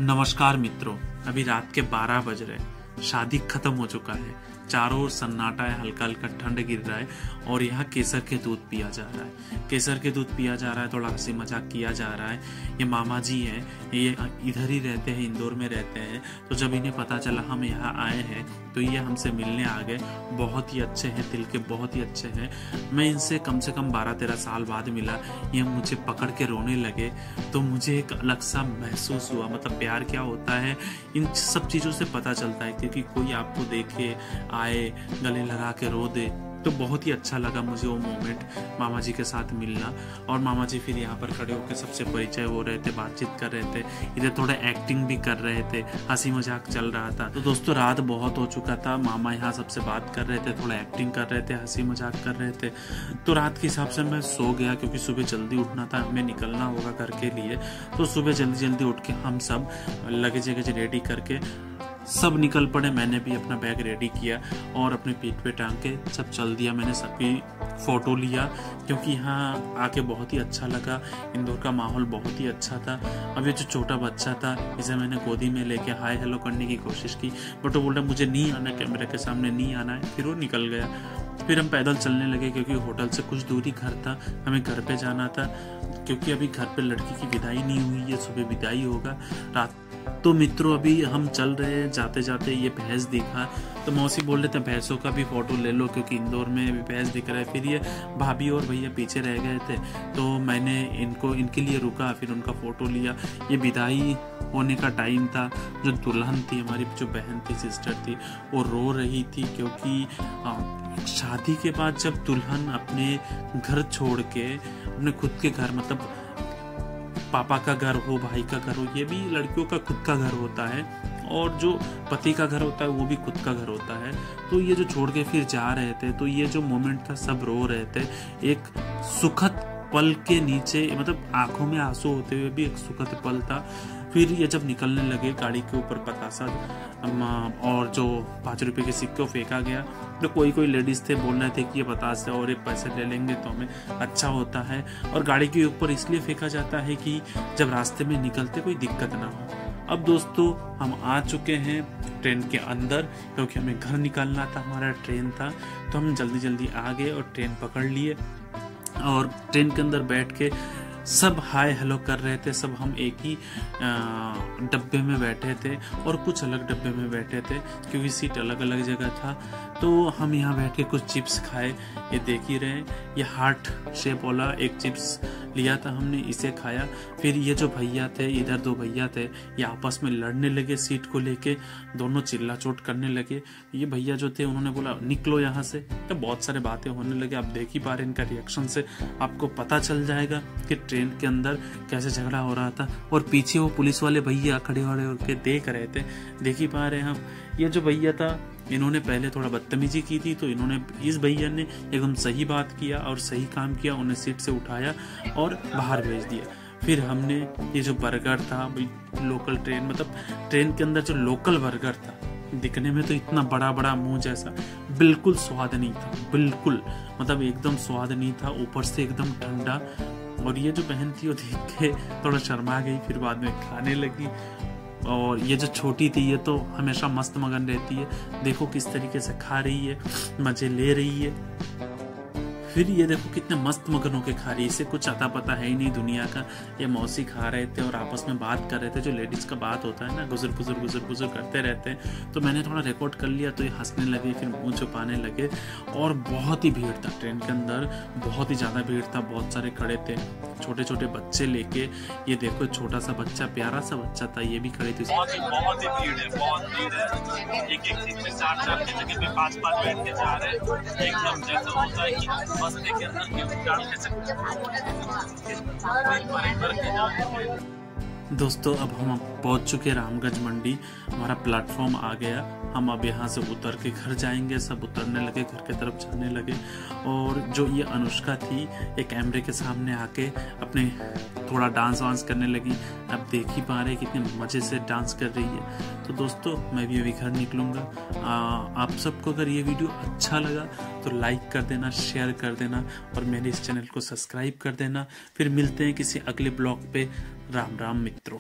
नमस्कार मित्रों, अभी रात के 12 बज रहे। शादी खत्म हो चुका है, चारों ओर सन्नाटा है, हल्का हल्का ठंड गिर रहा है और यहाँ केसर के दूध पिया जा रहा है। केसर के दूध पिया जा रहा है, थोड़ा हंसी मजाक किया जा रहा है। ये मामा जी हैं, ये इधर ही रहते हैं, इंदौर में रहते हैं। तो जब इन्हें पता चला हम यहाँ आए हैं तो ये हमसे मिलने आ गए। बहुत ही अच्छे हैं, दिल के बहुत ही अच्छे हैं। मैं इनसे कम से कम 12-13 साल बाद मिला। ये मुझे पकड़ के रोने लगे तो मुझे एक अलग सा महसूस हुआ। मतलब प्यार क्या होता है इन सब चीज़ों से पता चलता है, क्योंकि कोई आपको देखे आए, गले लगा के रो दे, तो बहुत ही अच्छा लगा मुझे वो मोमेंट मामा जी के साथ मिलना। और मामा जी फिर यहाँ पर खड़े होकर सबसे परिचय हो रहे थे, बातचीत कर रहे थे, इधर थोड़ा एक्टिंग भी कर रहे थे, हंसी मजाक चल रहा था। तो दोस्तों रात बहुत हो चुका था, मामा यहाँ सबसे बात कर रहे थे, थोड़ा एक्टिंग कर रहे थे, हंसी मजाक कर रहे थे। तो रात के हिसाब से मैं सो गया, क्योंकि सुबह जल्दी उठना था, हमें निकलना होगा घर के लिए। तो सुबह जल्दी जल्दी उठ के हम सब लगेज रेडी करके सब निकल पड़े। मैंने भी अपना बैग रेडी किया और अपने पीठ पे टांग के सब चल दिया। मैंने सबकी फ़ोटो लिया, क्योंकि यहाँ आके बहुत ही अच्छा लगा। इंदौर का माहौल बहुत ही अच्छा था। अब ये जो छोटा बच्चा था, इसे मैंने गोदी में लेके हाय हेलो करने की कोशिश की, बट वो बोल रहा मुझे नहीं आना, कैमरे के सामने नहीं आना है। फिर वो निकल गया। फिर हम पैदल चलने लगे, क्योंकि होटल से कुछ दूरी घर था, हमें घर पे जाना था, क्योंकि अभी घर पे लड़की की विदाई नहीं हुई है, सुबह विदाई होगा रात। तो मित्रों अभी हम चल रहे हैं, जाते जाते ये भैंस दिखा, तो मौसी बोल रहे थे भैंसों का भी फोटो ले लो, क्योंकि इंदौर में भी भैंस दिख रहा है। फिर ये भाभी और भैया पीछे रह गए थे, तो मैंने इनके लिए रुका, फिर उनका फोटो लिया। ये विदाई होने का टाइम था। जो दुल्हन थी, हमारी जो बहन थी, सिस्टर थी, वो रो रही थी, क्योंकि शादी के बाद जब दुल्हन अपने घर छोड़ के अपने खुद के घर, मतलब पापा का घर हो, भाई का घर हो, ये भी लड़कियों का खुद का घर होता है, और जो पति का घर होता है वो भी खुद का घर होता है। तो ये जो छोड़ के फिर जा रहे थे, तो ये जो मोमेंट था, सब रो रहे थे। एक सुखद पल के नीचे, मतलब आंखों में आंसू होते हुए भी एक सुखद पल था। फिर ये जब निकलने लगे, गाड़ी के ऊपर पतासा और जो 5 रुपए के सिक्के फेंका गया, तो कोई लेडीज थे बोल रहे थे कि ये बतासे और ये पैसे ले लेंगे तो हमें अच्छा होता है। और गाड़ी के ऊपर इसलिए फेंका जाता है कि जब रास्ते में निकलते कोई दिक्कत ना हो। अब दोस्तों हम आ चुके हैं ट्रेन के अंदर, क्योंकि हमें घर निकलना था, हमारा ट्रेन था, तो हम जल्दी जल्दी आ गए और ट्रेन पकड़ लिए। और ट्रेन के अंदर बैठ के सब हाय हेलो कर रहे थे। सब हम एक ही डब्बे में बैठे थे और कुछ अलग डब्बे में बैठे थे, क्योंकि सीट अलग अलग जगह था। तो हम यहाँ बैठ के कुछ चिप्स खाए, ये देख ही रहे। ये हार्ट शेप वाला एक चिप्स लिया था हमने, इसे खाया। फिर ये जो भैया थे, इधर 2 भैया थे, ये आपस में लड़ने लगे सीट को लेके, दोनों चिल्ला चोट करने लगे। ये भैया जो थे उन्होंने बोला निकलो यहाँ से, तो बहुत सारे बातें होने लगे। आप देख ही पा रहे, इनका रिएक्शन से आपको पता चल जाएगा कि ट्रेन के अंदर कैसे झगड़ा हो रहा था। और पीछे वो पुलिस वाले भैया खड़े होके देख रहे थे, देख ही पा रहे हैं हम। ये जो भैया था, इन्होंने पहले थोड़ा बदतमीजी की थी, तो इन्होंने, इस भैया ने एकदम सही बात किया और सही काम किया, उन्हें सीट से उठाया और बाहर भेज दिया। फिर हमने ये जो बर्गर था, लोकल ट्रेन, मतलब ट्रेन के अंदर जो लोकल बर्गर था, दिखने में तो इतना बड़ा बड़ा मुंह जैसा, बिल्कुल स्वाद नहीं था, बिल्कुल, मतलब एकदम स्वाद नहीं था, ऊपर से एकदम ठंडा। और ये जो बहन थी वो देख के थोड़ा शर्मा गई, फिर बाद में खाने लगी। और ये जो छोटी थी, ये तो हमेशा मस्त मगन रहती है, देखो किस तरीके से खा रही है, मजे ले रही है। फिर ये देखो कितने मस्त मगन होके खा रही है, इसे कुछ अता पता है ही नहीं दुनिया का। ये मौसी खा रहे थे और आपस में बात कर रहे थे, जो लेडीज का बात होता है ना, गुजर गुजर करते रहते हैं। तो मैंने थोड़ा रिकॉर्ड कर लिया, तो ये हंसने लगे, फिर मुंह छुपाने लगे। और बहुत ही भीड़ था ट्रेन के अंदर, बहुत ही ज्यादा भीड़ था, बहुत सारे खड़े थे, छोटे छोटे बच्चे लेके। ये देखो छोटा सा बच्चा, प्यारा सा बच्चा था, ये भी खड़े थे। बहुत ही भीड़ है, बहुत भीड़ है। एक सीट में 4 की जगह पे 5 बैठ के जा रहे हैं। एकदम जैसा होता है कि बस्ते के अंदर डाल के दोस्तों अब हम पहुंच चुके रामगंज मंडी, हमारा प्लेटफॉर्म आ गया। हम अब यहाँ से उतर के घर जाएंगे। सब उतरने लगे, घर की तरफ जाने लगे। और जो ये अनुष्का थी, ये कैमरे के सामने आके अपने थोड़ा डांस वांस करने लगी। अब देख ही पा रहे कितने मजे से डांस कर रही है। तो दोस्तों मैं भी अभी घर निकलूंगा। आप सबको अगर ये वीडियो अच्छा लगा तो लाइक कर देना, शेयर कर देना और मेरे इस चैनल को सब्सक्राइब कर देना। फिर मिलते हैं किसी अगले ब्लॉग पे। राम राम मित्रों।